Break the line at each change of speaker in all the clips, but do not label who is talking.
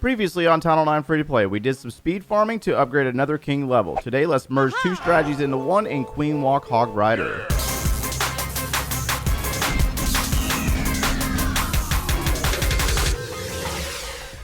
Previously on Town Hall 9 Free to Play, we did some speed farming to upgrade another king level. Today, let's merge two strategies into one in Queen Walk Hog Rider.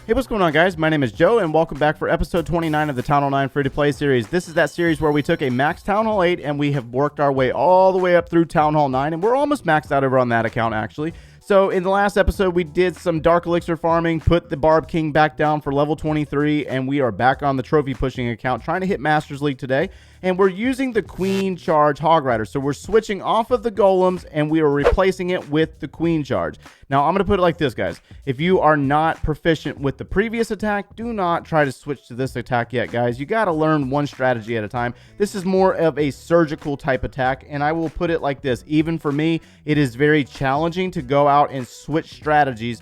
Hey, what's going on, guys? My name is Joe, and welcome back for episode 29 of the Town Hall 9 Free to Play series. This is that series where we took a max Town Hall 8 and we have worked our way all the way up through Town Hall 9, and we're almost maxed out over on that account, actually. So in the last episode, we did some Dark Elixir farming, put the Barb King back down for level 23, and we are back on the trophy pushing account, trying to hit Masters League today. And we're using the Queen Charge Hog Rider. So we're switching off of the Golems, and we are replacing it with the Queen Charge. Now, I'm going to put it like this, guys. If you are not proficient with the previous attack, do not try to switch to this attack yet, guys. You got to learn one strategy at a time. This is more of a surgical type attack, and I will put it like this. Even for me, it is very challenging to go out and switch strategies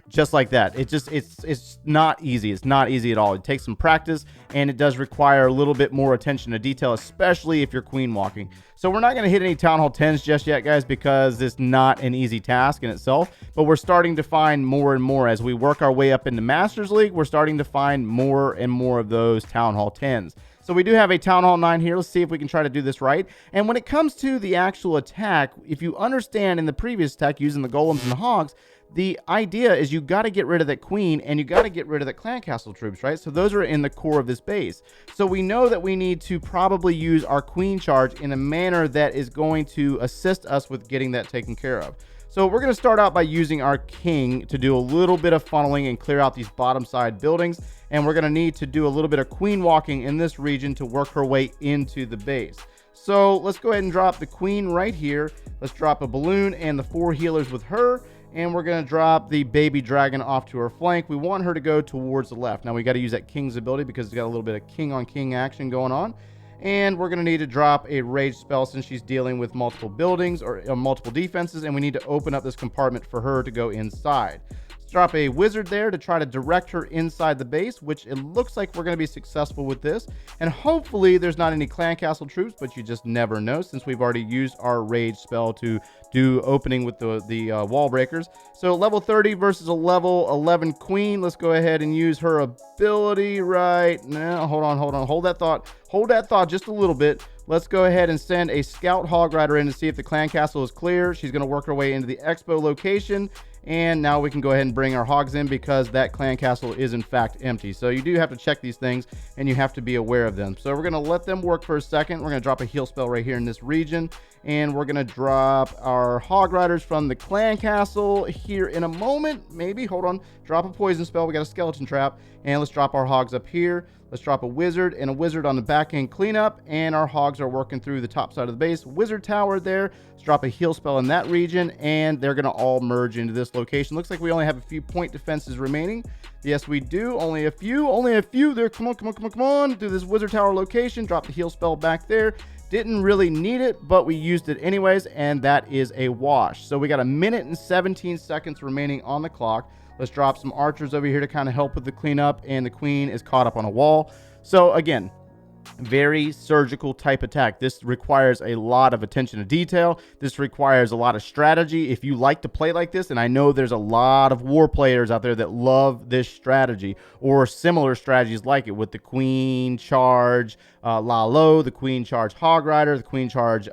just like that. It's not easy. It's not easy at all. It takes some practice, and it does require a little bit more attention to detail, especially if you're queen walking. So we're not going to hit any Town Hall 10s just yet, guys, because it's not an easy task in itself. But we're starting to find more and more as we work our way up into Masters League. We're starting to find more and more of those Town Hall 10s. So we do have a Town Hall 9 here. Let's see if we can try to do this right. And when it comes to the actual attack, if you understand in the previous attack using the Golems and the Hogs, the idea is you got to get rid of that queen and you got to get rid of the clan castle troops, right? So those are in the core of this base. So we know that we need to probably use our queen charge in a manner that is going to assist us with getting that taken care of. So we're going to start out by using our king to do a little bit of funneling and clear out these bottom side buildings. And we're going to need to do a little bit of queen walking in this region to work her way into the base. So let's go ahead and drop the queen right here. Let's drop a balloon and the 4 healers with her. And we're going to drop the baby dragon off to her flank. We want her to go towards the left. Now we got to use that king's ability because it's got a little bit of king on king action going on. And we're going to need to drop a rage spell since she's dealing with multiple buildings or multiple defenses. And we need to open up this compartment for her to go inside. Let's drop a wizard there to try to direct her inside the base, which it looks like we're going to be successful with this. And hopefully there's not any clan castle troops, but you just never know since we've already used our rage spell to do opening with the wall breakers. So level 30 versus a level 11 queen. Let's go ahead and use her ability right now. Hold on. Hold that thought just a little bit. Let's go ahead and send a scout hog rider in to see if the clan castle is clear. She's going to work her way into the expo location. And now we can go ahead and bring our hogs in because that clan castle is in fact empty. So you do have to check these things and you have to be aware of them. So we're going to let them work for a second. We're going to drop a heal spell right here in this region. And we're going to drop our hog riders from the clan castle here in a moment. Maybe, hold on. Drop a poison spell. We got a skeleton trap. And let's drop our hogs up here. Let's drop a wizard and a wizard on the back end cleanup. And our hogs are working through the top side of the base. Wizard tower there. Let's drop a heal spell in that region. And they're going to all merge into this location. Looks like we only have a few point defenses remaining. Yes, we do. Only a few there. Come on. Do this wizard tower location. Drop the heal spell back there. Didn't really need it, but we used it anyways, and that is a wash. So we got 1 minute and 17 seconds remaining on the clock. Let's drop some archers over here to kind of help with the cleanup, and the queen is caught up on a wall. So again, very surgical type attack. This requires a lot of attention to detail. This requires a lot of strategy. If you like to play like this, and I know there's a lot of war players out there that love this strategy or similar strategies like it with the queen charge Lalo, the queen charge hog rider, the queen charge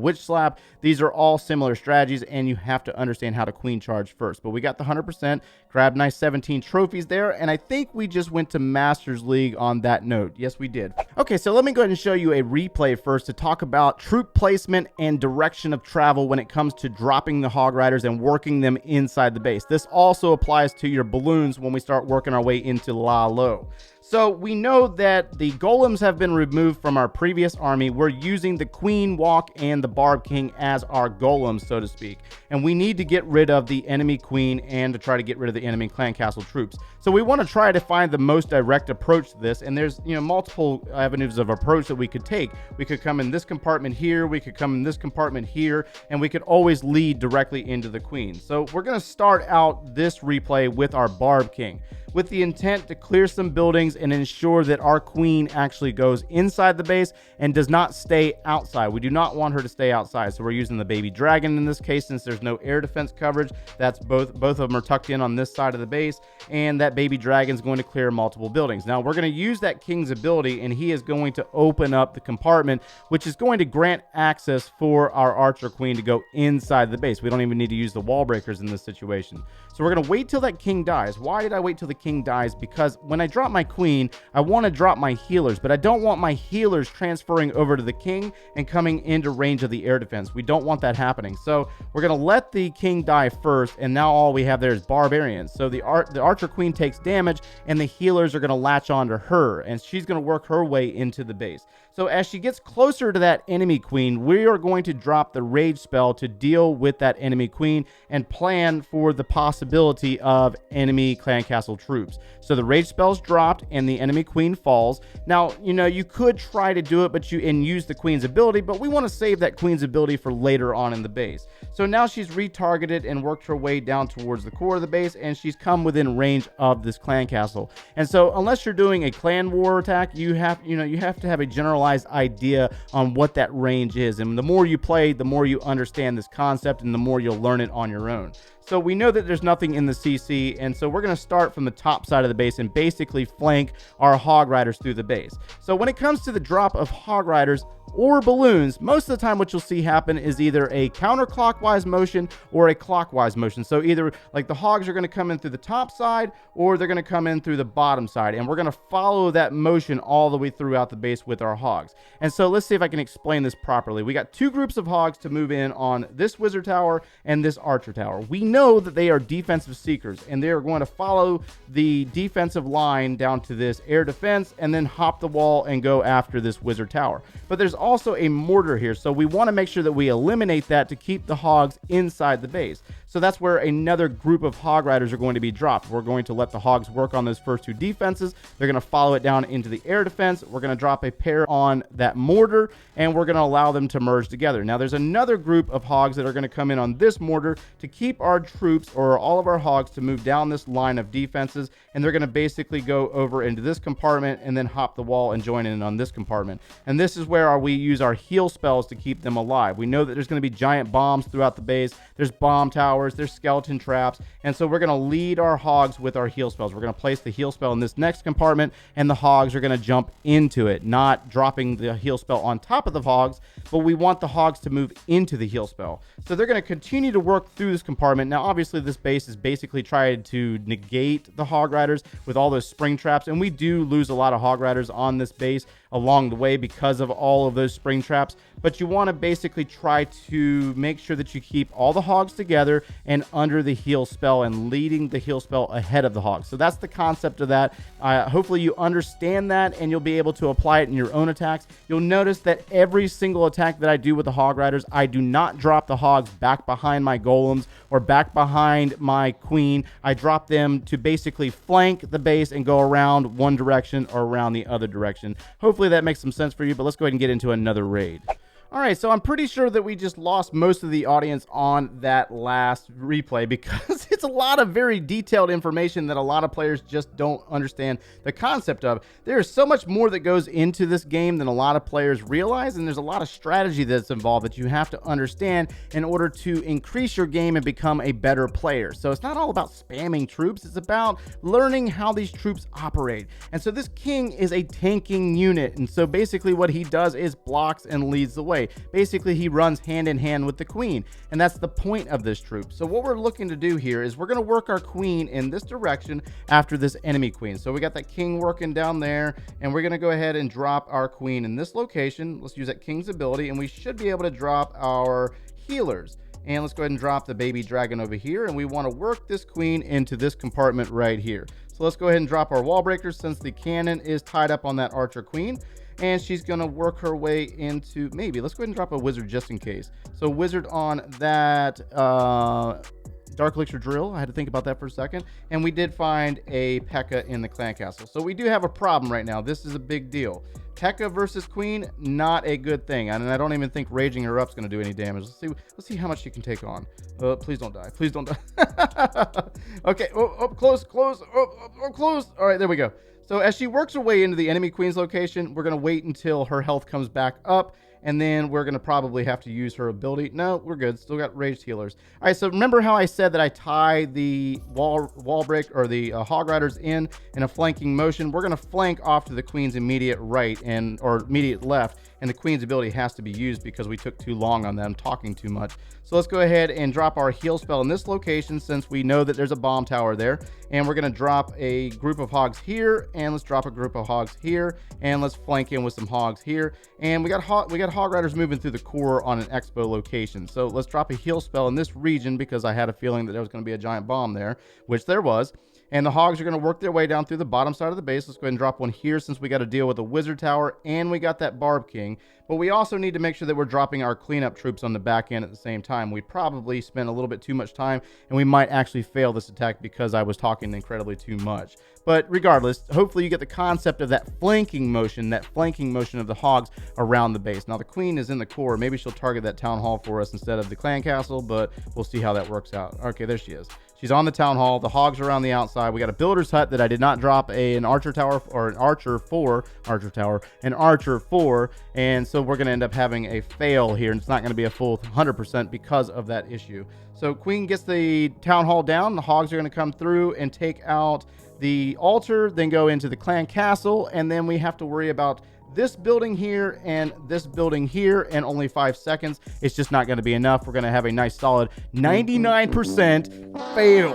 witch slap. These are all similar strategies, and you have to understand how to queen charge first. But we got the 100%, grabbed nice 17 trophies there, and I think we just went to Masters League on that note. Yes, we did. Okay, so let me go ahead and show you a replay first to talk about troop placement and direction of travel when it comes to dropping the hog riders and working them inside the base. This also applies to your balloons when we start working our way into Lalo. So we know that the golems have been removed from our previous army. We're using the queen walk and the barb king as our golems, so to speak. And we need to get rid of the enemy queen and to try to get rid of the enemy clan castle troops. So we want to try to find the most direct approach to this. And there's, multiple avenues of approach that we could take. We could come in this compartment here. We could come in this compartment here. And we could always lead directly into the queen. So we're going to start out this replay with our barb king. with the intent to clear some buildings and ensure that our queen actually goes inside the base and does not stay outside. We do not want her to stay outside, so we're using the baby dragon in this case since there's no air defense coverage. That's both of them are tucked in on this side of the base, and that baby dragon is going to clear multiple buildings. Now we're going to use that king's ability, and he is going to open up the compartment, which is going to grant access for our archer queen to go inside the base. We don't even need to use the wall breakers in this situation. So we're going to wait till that king dies. Why did I wait till the king dies? Because when I drop my queen, I want to drop my healers, but I don't want my healers transferring over to the king and coming into range of the air defense. We don't want that happening. So we're going to let the king die first, and now all we have there is barbarians. So the archer queen takes damage, and the healers are going to latch onto her, and she's going to work her way into the base. So as she gets closer to that enemy queen, we are going to drop the rage spell to deal with that enemy queen and plan for the possibility of enemy clan castle troops. So the rage spell's dropped and the enemy queen falls. Now, you know, you could try to do it and use the queen's ability, but we want to save that queen's ability for later on in the base. So now she's retargeted and worked her way down towards the core of the base, and she's come within range of this clan castle. And so unless you're doing a clan war attack, you have to have a generalized idea on what that range is. And the more you play, the more you understand this concept and the more you'll learn it on your own. So we know that there's nothing in the CC, and so we're going to start from the top side of the base and basically flank our hog riders through the base. So when it comes to the drop of hog riders or balloons, most of the time what you'll see happen is either a counterclockwise motion or a clockwise motion. So either like the hogs are going to come in through the top side or they're going to come in through the bottom side, and we're going to follow that motion all the way throughout the base with our hogs. And so let's see if I can explain this properly. We got two groups of hogs to move in on this wizard tower and this archer tower. We know that they are defensive seekers, and they are going to follow the defensive line down to this air defense and then hop the wall and go after this wizard tower. But there's also a mortar here, so we want to make sure that we eliminate that to keep the hogs inside the base. So that's where another group of hog riders are going to be dropped. We're going to let the hogs work on those first two defenses. They're going to follow it down into the air defense. We're going to drop a pair on that mortar, and we're going to allow them to merge together. Now there's another group of hogs that are going to come in on this mortar to keep our troops or all of our hogs to move down this line of defenses, and they're going to basically go over into this compartment and then hop the wall and join in on this compartment. And this is where we use our heal spells to keep them alive. We know that there's going to be giant bombs throughout the base. There's bomb towers, there's skeleton traps, and so we're going to lead our hogs with our heal spells. We're going to place the heal spell in this next compartment, and the hogs are going to jump into it, not dropping the heal spell on top of the hogs, but we want the hogs to move into the heal spell. So they're going to continue to work through this compartment. Now obviously this base is basically trying to negate the hog riders with all those spring traps, and we do lose a lot of hog riders on this base along the way because of all of those spring traps, but you want to basically try to make sure that you keep all the hogs together and under the heal spell and leading the heal spell ahead of the hogs. So that's the concept of that. Hopefully you understand that and you'll be able to apply it in your own attacks. You'll notice that every single attack that I do with the hog riders, I do not drop the hogs back behind my golems or back behind my queen. I drop them to basically flank the base and go around one direction or around the other direction. Hopefully that makes some sense for you, but let's go ahead and get into another raid. All right, so I'm pretty sure that we just lost most of the audience on that last replay because it's a lot of very detailed information that a lot of players just don't understand the concept of. There is so much more that goes into this game than a lot of players realize, and there's a lot of strategy that's involved that you have to understand in order to increase your game and become a better player. So it's not all about spamming troops, it's about learning how these troops operate. And so this king is a tanking unit, and so basically what he does is blocks and leads the way. Basically, he runs hand in hand with the queen, and that's the point of this troop. So what we're looking to do here is we're going to work our queen in this direction after this enemy queen. So we got that king working down there, and we're going to go ahead and drop our queen in this location. Let's use that king's ability, and we should be able to drop our healers. And let's go ahead and drop the baby dragon over here, and we want to work this queen into this compartment right here. So let's go ahead and drop our wall breakers since the cannon is tied up on that archer queen. And she's going to work her way into, let's go ahead and drop a wizard just in case. So wizard on that Dark Elixir Drill. I had to think about that for a second. And we did find a P.E.K.K.A. in the clan castle. So we do have a problem right now. This is a big deal. P.E.K.K.A. versus Queen, not a good thing. And I don't even think raging her up is going to do any damage. Let's see how much she can take on. Please don't die. Please don't die. Okay. Oh, close. Close. Oh, close. All right, there we go. So as she works her way into the enemy queen's location, we're going to wait until her health comes back up. And then we're going to probably have to use her ability. No, we're good. Still got raged healers. All right, so remember how I said that I tie the wall break or the hog riders in a flanking motion? We're going to flank off to the queen's immediate right or immediate left. And the queen's ability has to be used because we took too long on them, talking too much. So let's go ahead and drop our heal spell in this location since we know that there's a bomb tower there. And we're going to drop a group of hogs here, and let's drop a group of hogs here, and let's flank in with some hogs here. And we got hog riders moving through the core on an expo location. So let's drop a heal spell in this region because I had a feeling that there was going to be a giant bomb there, which there was. And the hogs are going to work their way down through the bottom side of the base. Let's go ahead and drop one here since we got to deal with a wizard tower and we got that barb king. But we also need to make sure that we're dropping our cleanup troops on the back end at the same time. We probably spent a little bit too much time and we might actually fail this attack because I was talking incredibly too much. But regardless, hopefully you get the concept of that flanking motion of the hogs around the base. Now the queen is in the core. Maybe she'll target that town hall for us instead of the clan castle, but we'll see how that works out. Okay, there she is. She's on the town hall. The hogs are around the outside. We got a builder's hut that I did not drop an archer tower or an archer for. And so we're going to end up having a fail here. And it's not going to be a full 100% because of that issue. So queen gets the town hall down. The hogs are going to come through and take out the altar, then go into the clan castle. And then we have to worry about this building here and this building here in only 5 seconds. It's just not going to be enough. We're going to have a nice solid 99% fail.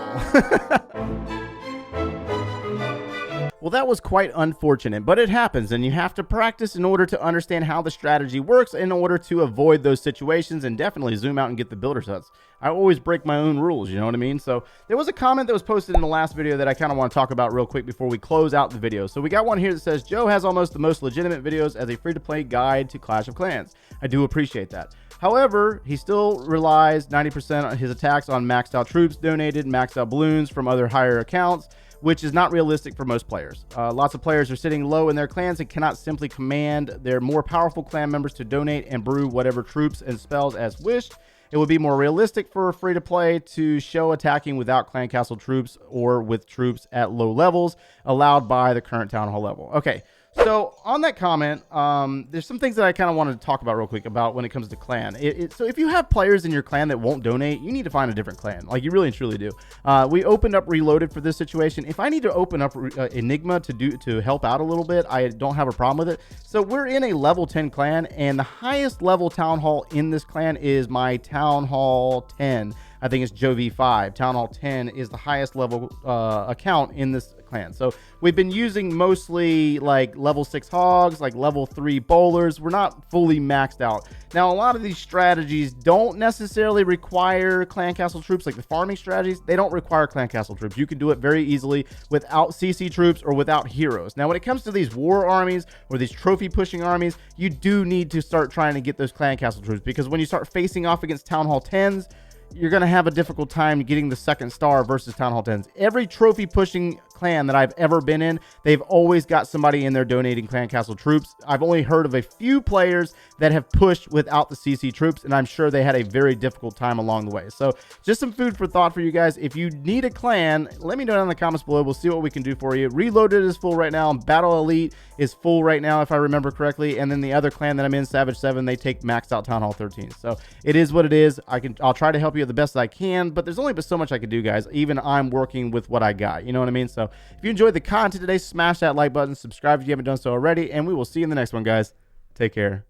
Well, that was quite unfortunate, but it happens, and you have to practice in order to understand how the strategy works in order to avoid those situations and definitely zoom out and get the builder's huts. I always break my own rules, you know what I mean? So there was a comment that was posted in the last video that I kind of want to talk about real quick before we close out the video. So we got one here that says, Joe has almost the most legitimate videos as a free-to-play guide to Clash of Clans. I do appreciate that. However, he still relies 90% of his attacks on maxed out troops, donated, maxed out balloons from other higher accounts, which is not realistic for most players. Lots of players are sitting low in their clans and cannot simply command their more powerful clan members to donate and brew whatever troops and spells as wished. It would be more realistic for free-to-play to show attacking without clan castle troops or with troops at low levels allowed by the current town hall level. Okay, so on that comment, there's some things that I kind of wanted to talk about real quick about when it comes to clan. So if you have players in your clan that won't donate, you need to find a different clan. Like you really and truly do. We opened up Reloaded for this situation. If I need to open up Enigma to help out a little bit, I don't have a problem with it. So we're in a level 10 clan, and the highest level town hall in this clan is my town hall 10. I think it's Joe V5. Town Hall 10 is the highest level account in this clan. So we've been using mostly like level 6 hogs, like level 3 bowlers. We're not fully maxed out. Now, a lot of these strategies don't necessarily require clan castle troops, like the farming strategies. They don't require clan castle troops. You can do it very easily without CC troops or without heroes. Now, when it comes to these war armies or these trophy pushing armies, you do need to start trying to get those clan castle troops, because when you start facing off against Town Hall 10s, you're going to have a difficult time getting the second star versus Town Hall 10s. Every trophy pushing clan that I've ever been in, they've always got somebody in there donating clan castle troops. I've only heard of a few players that have pushed without the CC troops, and I'm sure they had a very difficult time along the way. So just some food for thought for you guys. If you need a clan, let me know down in the comments below. We'll see what we can do for you. Reloaded is full right now. Battle Elite is full right now, if I remember correctly. And then the other clan that I'm in, Savage 7, they take maxed out Town Hall 13. So it is what it is. I'll try to help you the best I can, but there's only but so much I can do, guys. Even I'm working with what I got. You know what I mean? So if you enjoyed the content today, smash that like button, subscribe if you haven't done so already, and we will see you in the next one, guys. Take care.